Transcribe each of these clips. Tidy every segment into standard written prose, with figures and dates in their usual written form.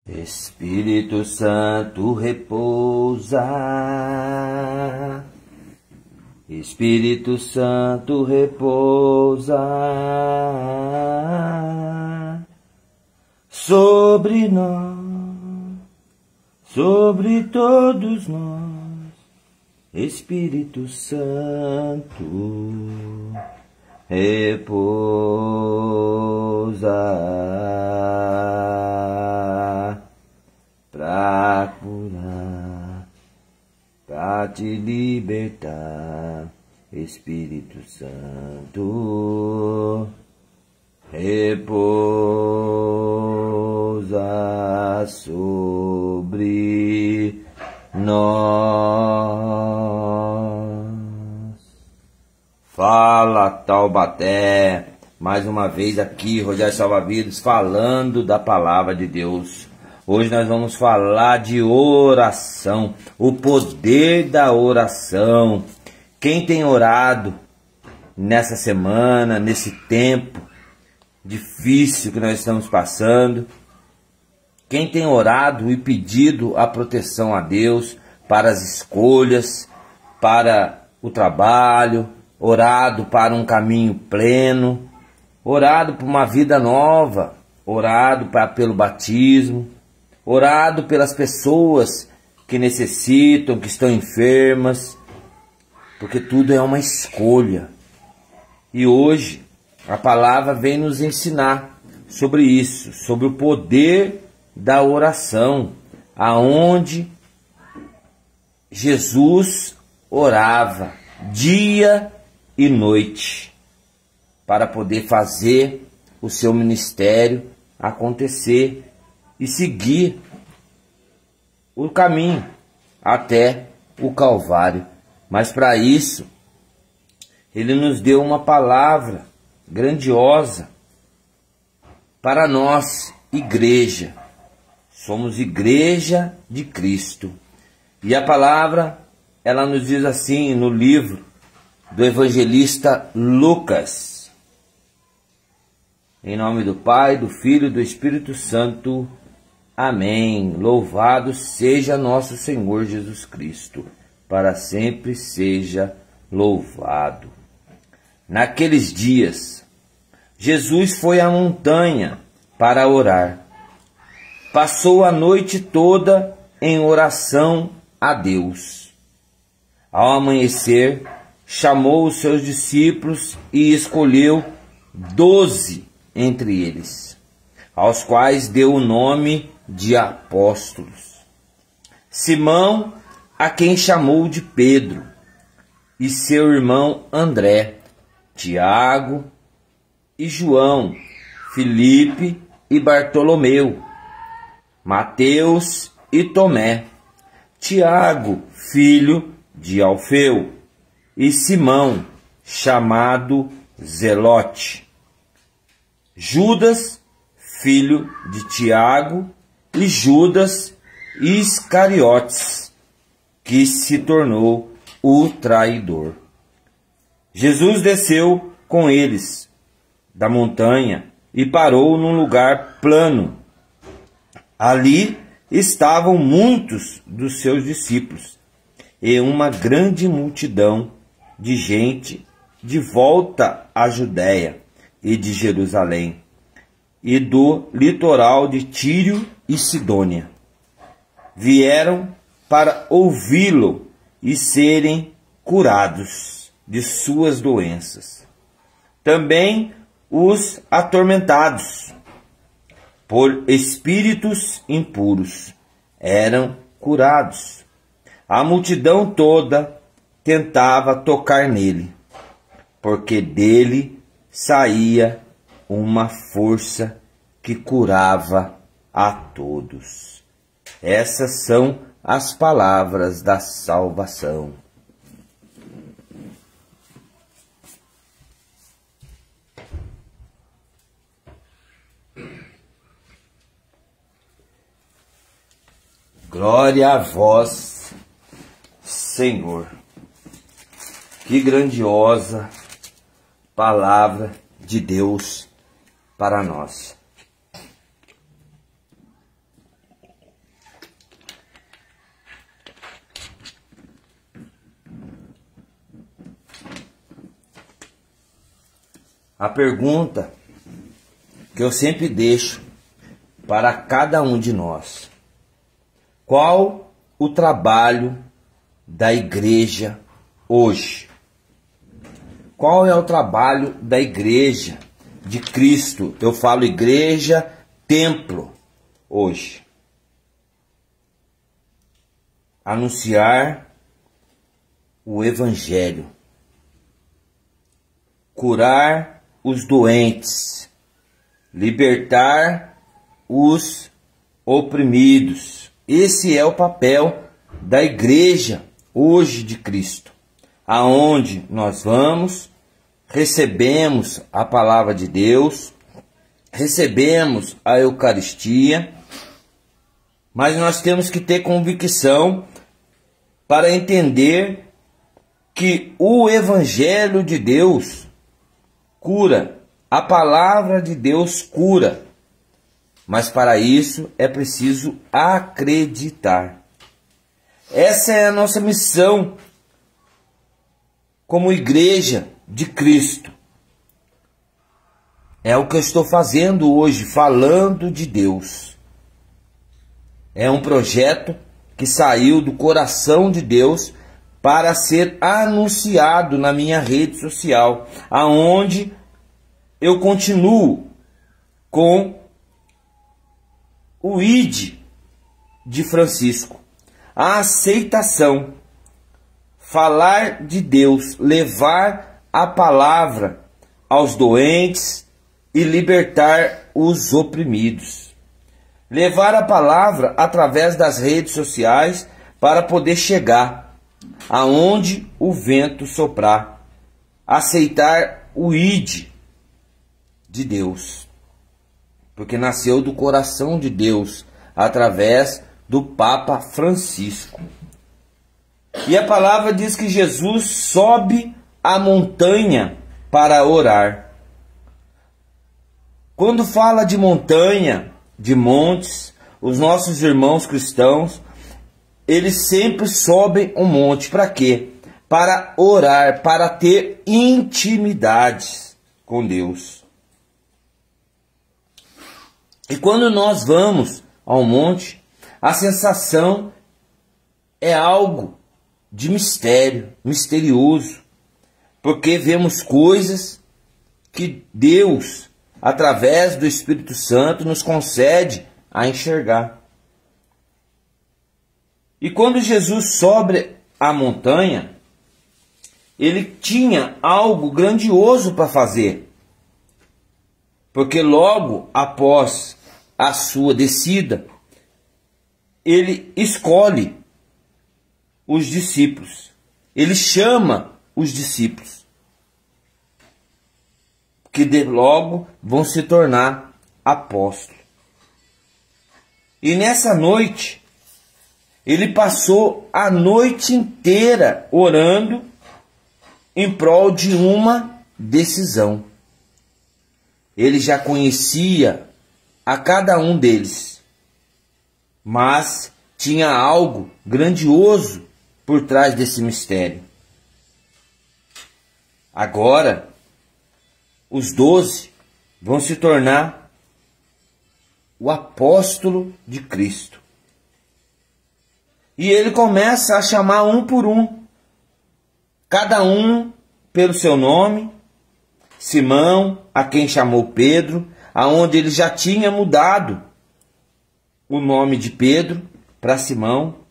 Espírito Santo repousa, Espírito Santo repousa sobre nós, sobre todos nós. Espírito Santo repousa pra curar, pra te libertar. Espírito Santo repousa sobre nós. Fala, Taubaté, mais uma vez aqui, Rogério Salva-Vidas, falando da palavra de Deus. Hoje nós vamos falar de oração, o poder da oração. Quem tem orado nessa semana, nesse tempo difícil que nós estamos passando, quem tem orado e pedido a proteção a Deus para as escolhas, para o trabalho, orado para um caminho pleno, orado por uma vida nova, orado pelo batismo, orado pelas pessoas que necessitam, que estão enfermas, porque tudo é uma escolha. E hoje a palavra vem nos ensinar sobre isso, sobre o poder da oração, aonde Jesus orava dia e noite para poder fazer o seu ministério acontecer e seguir o caminho até o Calvário. Mas para isso, Ele nos deu uma palavra grandiosa para nós, igreja. Somos igreja de Cristo. E a palavra, ela nos diz assim no livro do evangelista Lucas. Em nome do Pai, do Filho e do Espírito Santo. Amém. Louvado seja nosso Senhor Jesus Cristo. Para sempre seja louvado. Naqueles dias, Jesus foi à montanha para orar. Passou a noite toda em oração a Deus. Ao amanhecer, chamou os seus discípulos e escolheu 12 entre eles, aos quais deu o nome de apóstolos. Simão, a quem chamou de Pedro, e seu irmão André, Tiago e João, Filipe e Bartolomeu, Mateus e Tomé, Tiago, filho de Alfeu, e Simão, chamado Zelote, Judas, filho de Tiago, e Judas Iscariotes, que se tornou o traidor. Jesus desceu com eles da montanha e parou num lugar plano. Ali estavam muitos dos seus discípulos e uma grande multidão de gente de volta à Judéia e de Jerusalém e do litoral de Tiro e Sidônia. Vieram para ouvi-lo e serem curados de suas doenças. Também os atormentados por espíritos impuros eram curados. A multidão toda tentava tocar nele, porque dele saía uma força que curava a todos. Essas são as palavras da salvação. Glória a vós, Senhor. Que grandiosa palavra de Deus para nós. A pergunta que eu sempre deixo para cada um de nós: qual o trabalho da igreja hoje? Qual é o trabalho da igreja de Cristo? Eu falo igreja, templo, hoje. Anunciar o evangelho. Curar os doentes. Libertar os oprimidos. Esse é o papel da igreja hoje de Cristo. Aonde nós vamos, recebemos a palavra de Deus, recebemos a Eucaristia, mas nós temos que ter convicção para entender que o Evangelho de Deus cura, a palavra de Deus cura, mas para isso é preciso acreditar. Essa é a nossa missão como igreja de Cristo. É o que eu estou fazendo hoje, falando de Deus. É um projeto que saiu do coração de Deus para ser anunciado na minha rede social, aonde eu continuo com o ID de Francisco. A aceitação. Falar de Deus, levar a palavra aos doentes e libertar os oprimidos. Levar a palavra através das redes sociais para poder chegar aonde o vento soprar. Aceitar o ID de Deus, porque nasceu do coração de Deus através do Papa Francisco. E a palavra diz que Jesus sobe a montanha para orar. Quando fala de montanha, de montes, os nossos irmãos cristãos, eles sempre sobem um monte. Para quê? Para orar, para ter intimidades com Deus. E quando nós vamos ao monte, a sensação é algo de mistério, misterioso, porque vemos coisas que Deus, através do Espírito Santo, nos concede a enxergar. E quando Jesus sobe a montanha, ele tinha algo grandioso para fazer, porque logo após a sua descida, ele escolhe os discípulos. Ele chama os discípulos, que logo vão se tornar apóstolos. E nessa noite, ele passou a noite inteira orando em prol de uma decisão. Ele já conhecia a cada um deles, mas tinha algo grandioso por trás desse mistério. Agora, os 12 vão se tornar o apóstolo de Cristo. E ele começa a chamar um por um, cada um pelo seu nome. Simão, a quem chamou Pedro, aonde ele já tinha mudado o nome de Pedro para Simão.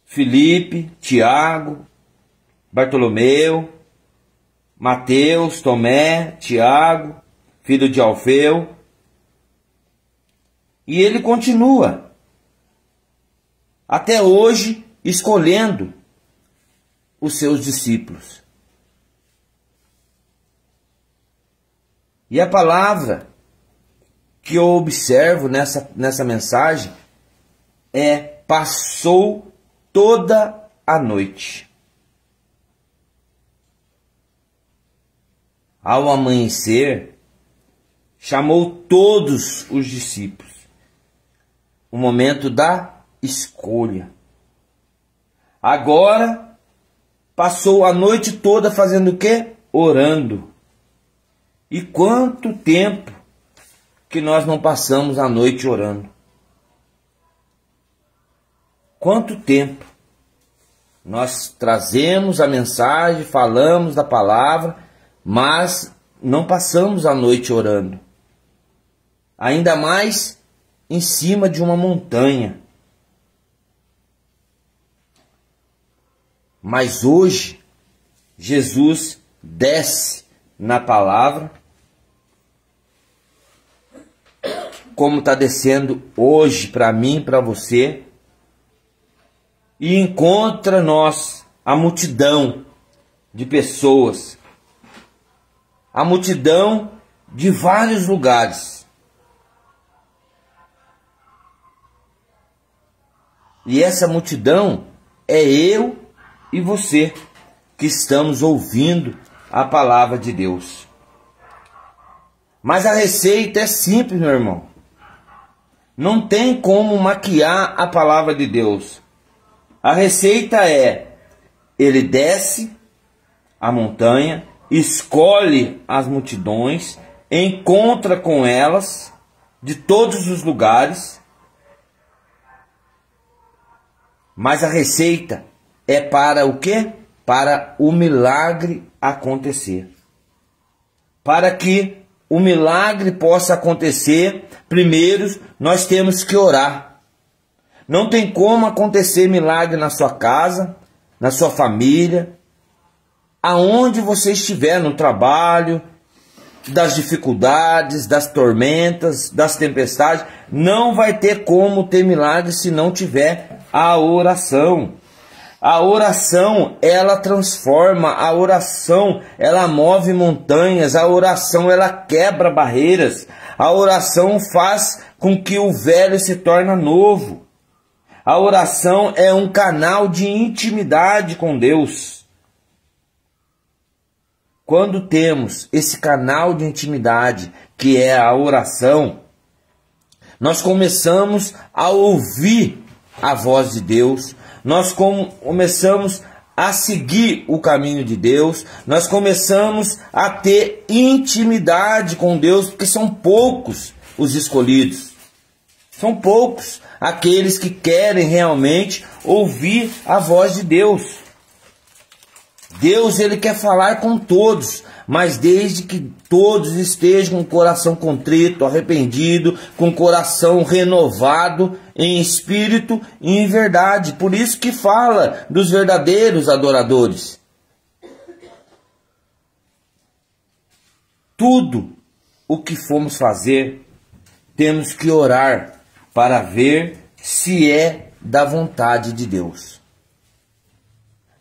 Filipe, Tiago, Bartolomeu, Mateus, Tomé, Tiago, filho de Alfeu. E ele continua, até hoje, escolhendo os seus discípulos. E a palavra que eu observo nessa mensagem é: passou toda a noite. Ao amanhecer, chamou todos os discípulos. O momento da escolha. Agora passou a noite toda fazendo o quê? Orando. E quanto tempo que nós não passamos a noite orando? Quanto tempo nós trazemos a mensagem, falamos da palavra, mas não passamos a noite orando? Ainda mais em cima de uma montanha. Mas hoje, Jesus desce na palavra, como está descendo hoje para mim e para você, e encontra nós a multidão de pessoas, a multidão de vários lugares. E essa multidão é eu e você que estamos ouvindo a palavra de Deus. Mas a receita é simples, meu irmão. Não tem como maquiar a palavra de Deus. A receita é: ele desce a montanha, escolhe as multidões, encontra com elas de todos os lugares. Mas a receita é para o quê? Para o milagre acontecer. Para que o milagre possa acontecer, primeiro nós temos que orar. Não tem como acontecer milagre na sua casa, na sua família, aonde você estiver, no trabalho, das dificuldades, das tormentas, das tempestades. Não vai ter como ter milagre se não tiver a oração. A oração, ela transforma, a oração, ela move montanhas, a oração, ela quebra barreiras, a oração faz com que o velho se torne novo. A oração é um canal de intimidade com Deus. Quando temos esse canal de intimidade, que é a oração, nós começamos a ouvir a voz de Deus, nós começamos a seguir o caminho de Deus, nós começamos a ter intimidade com Deus, porque são poucos os escolhidos, são poucos aqueles que querem realmente ouvir a voz de Deus. Deus, ele quer falar com todos, mas desde que todos estejam com o coração contrito, arrependido, com o coração renovado em espírito e em verdade. Por isso que fala dos verdadeiros adoradores. Tudo o que formos fazer, temos que orar para ver se é da vontade de Deus.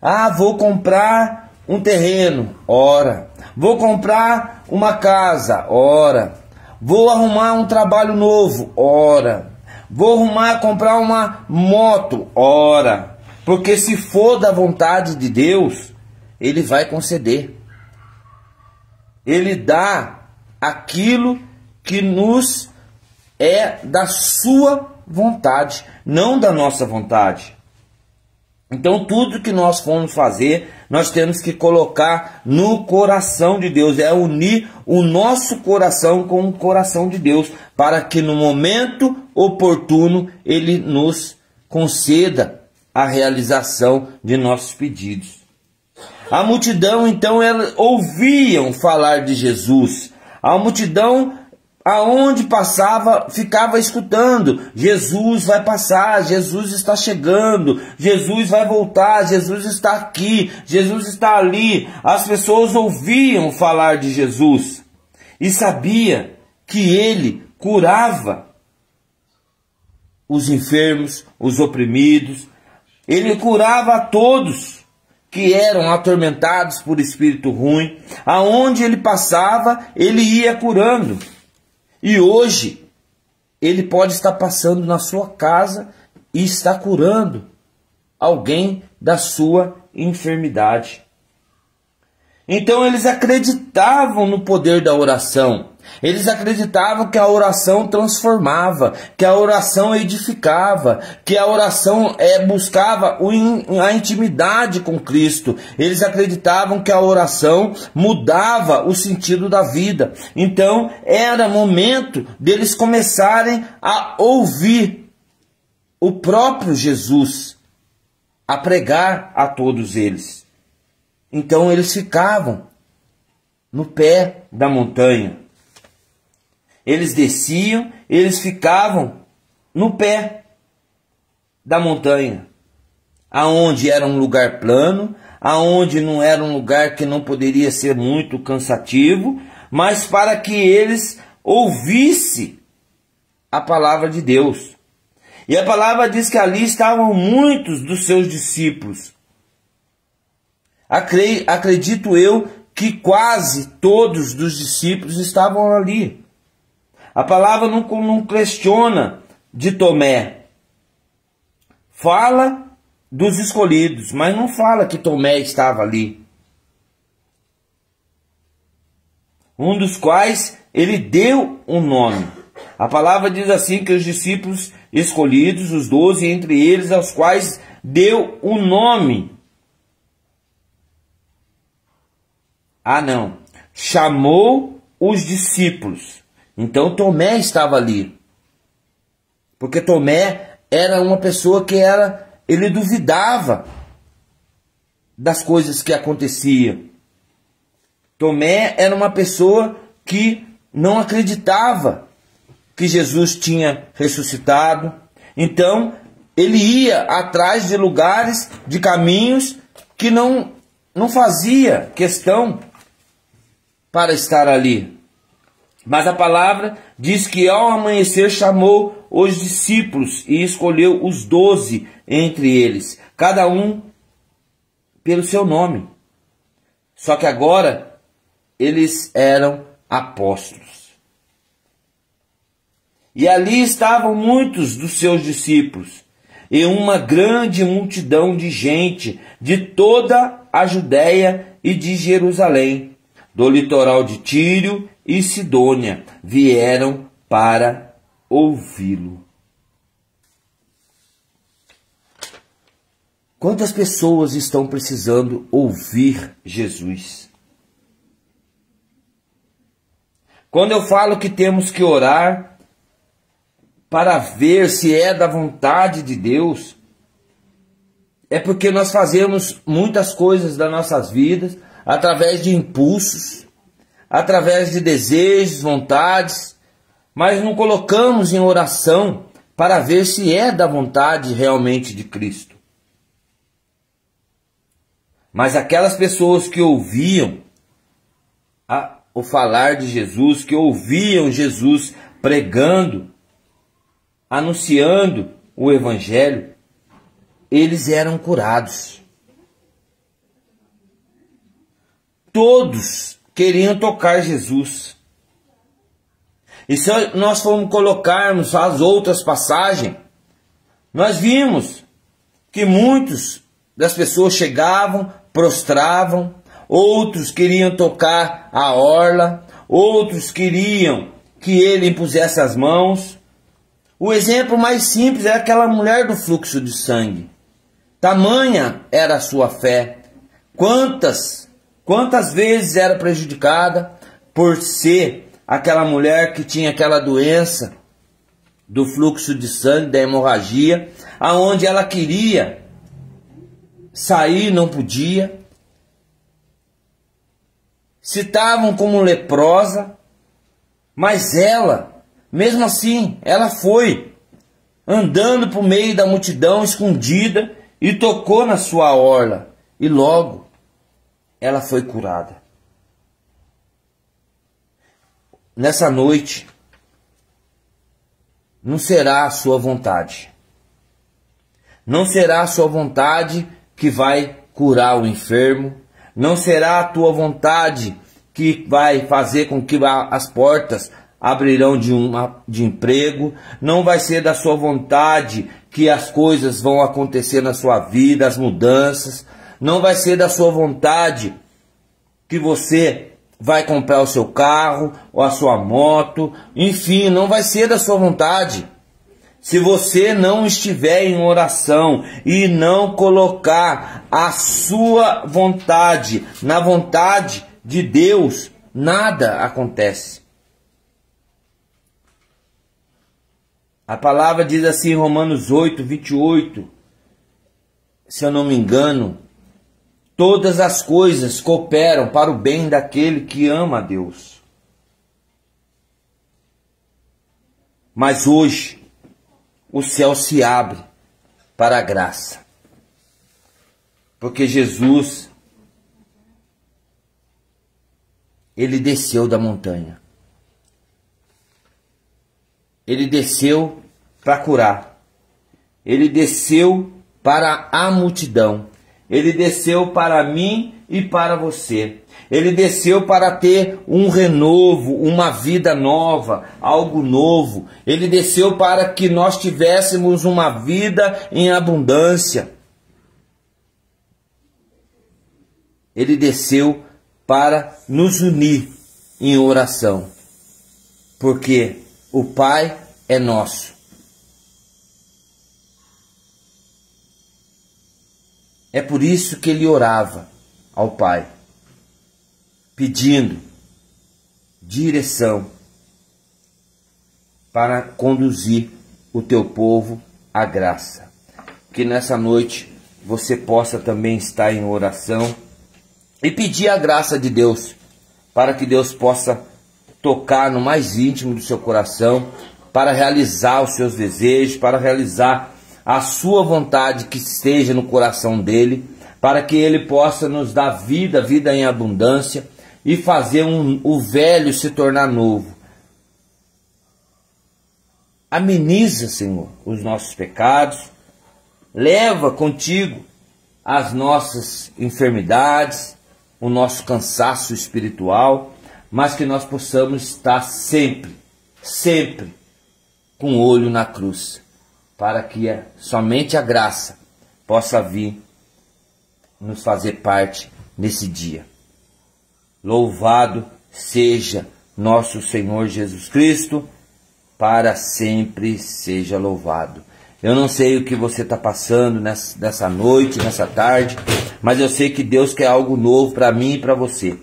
Ah, vou comprar um terreno, ora. Vou comprar uma casa, ora. Vou arrumar um trabalho novo, ora. Vou comprar uma moto, ora. Porque se for da vontade de Deus, ele vai conceder. Ele dá aquilo que nos é da sua vontade, não da nossa vontade. Então tudo que nós formos fazer, nós temos que colocar no coração de Deus, é unir o nosso coração com o coração de Deus, para que no momento oportuno Ele nos conceda a realização de nossos pedidos. A multidão então, elas ouviam falar de Jesus, a multidão aonde passava, ficava escutando: Jesus vai passar, Jesus está chegando, Jesus vai voltar, Jesus está aqui, Jesus está ali. As pessoas ouviam falar de Jesus e sabia que ele curava os enfermos, os oprimidos, ele curava a todos que eram atormentados por espírito ruim. Aonde ele passava, ele ia curando. E hoje, ele pode estar passando na sua casa e está curando alguém da sua enfermidade. Então eles acreditavam no poder da oração. Eles acreditavam que a oração transformava, que a oração edificava, que a oração buscava a intimidade com Cristo. Eles acreditavam que a oração mudava o sentido da vida. Então era momento deles começarem a ouvir o próprio Jesus a pregar a todos eles. Então eles ficavam no pé da montanha. Eles desciam, eles ficavam no pé da montanha, aonde era um lugar plano, aonde não era um lugar que não poderia ser muito cansativo, mas para que eles ouvissem a palavra de Deus. E a palavra diz que ali estavam muitos dos seus discípulos. Acredito eu que quase todos dos discípulos estavam ali. A palavra não questiona de Tomé. Fala dos escolhidos, mas não fala que Tomé estava ali. Um dos quais ele deu um nome. A palavra diz assim que os discípulos escolhidos, os 12, entre eles, aos quais deu um nome. Chamou os discípulos. Então Tomé estava ali. Porque Tomé era uma pessoa que ele duvidava das coisas que aconteciam. Tomé era uma pessoa que não acreditava que Jesus tinha ressuscitado. Então ele ia atrás de lugares, de caminhos que não fazia questão para estar ali. Mas a palavra diz que ao amanhecer chamou os discípulos e escolheu os 12 entre eles, cada um pelo seu nome. Só que agora eles eram apóstolos. E ali estavam muitos dos seus discípulos e uma grande multidão de gente de toda a Judéia e de Jerusalém, do litoral de Tiro e Sidônia, vieram para ouvi-lo. Quantas pessoas estão precisando ouvir Jesus? Quando eu falo que temos que orar para ver se é da vontade de Deus, é porque nós fazemos muitas coisas das nossas vidas através de impulsos, através de desejos, vontades, mas não colocamos em oração para ver se é da vontade realmente de Cristo. Mas aquelas pessoas que ouviam o falar de Jesus, que ouviam Jesus pregando, anunciando o Evangelho, eles eram curados. Todos queriam tocar Jesus. E se nós formos colocarmos as outras passagens, nós vimos que muitas das pessoas chegavam, prostravam, outros queriam tocar a orla, outros queriam que ele impusesse as mãos. O exemplo mais simples é aquela mulher do fluxo de sangue. Tamanha era a sua fé. Quantas vezes era prejudicada por ser aquela mulher que tinha aquela doença do fluxo de sangue, da hemorragia, aonde ela queria sair, não podia. Citavam como leprosa, mas ela, mesmo assim, ela foi andando por meio da multidão escondida e tocou na sua orla, e logo ela foi curada. Nessa noite, não será a sua vontade. Não será a sua vontade que vai curar o enfermo. Não será a tua vontade que vai fazer com que as portas abrirão de emprego. Não vai ser da sua vontade que as coisas vão acontecer na sua vida, as mudanças. Não vai ser da sua vontade que você vai comprar o seu carro ou a sua moto, enfim, não vai ser da sua vontade. Se você não estiver em oração e não colocar a sua vontade na vontade de Deus, nada acontece. A palavra diz assim em Romanos 8, 28, se eu não me engano, todas as coisas cooperam para o bem daquele que ama a Deus. Mas hoje, o céu se abre para a graça. Porque Jesus, ele desceu da montanha. Ele desceu para curar. Ele desceu para a multidão. Ele desceu para mim e para você. Ele desceu para ter um renovo, uma vida nova, algo novo. Ele desceu para que nós tivéssemos uma vida em abundância. Ele desceu para nos unir em oração. Porque o Pai é nosso. É por isso que ele orava ao Pai, pedindo direção para conduzir o teu povo à graça. Que nessa noite você possa também estar em oração e pedir a graça de Deus, para que Deus possa tocar no mais íntimo do seu coração, para realizar os seus desejos, para realizar a sua vontade que esteja no coração dele, para que ele possa nos dar vida, vida em abundância, e fazer o velho se tornar novo. Ameniza, Senhor, os nossos pecados, leva contigo as nossas enfermidades, o nosso cansaço espiritual, mas que nós possamos estar sempre, sempre com o olho na cruz, para que somente a graça possa vir nos fazer parte nesse dia. Louvado seja nosso Senhor Jesus Cristo, para sempre seja louvado. Eu não sei o que você está passando nessa noite, nessa tarde, mas eu sei que Deus quer algo novo para mim e para você.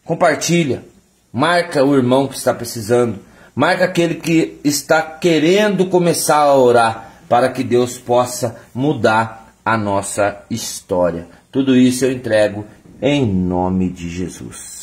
Compartilha, marca o irmão que está precisando, marca aquele que está querendo começar a orar, para que Deus possa mudar a nossa história. Tudo isso eu entrego em nome de Jesus.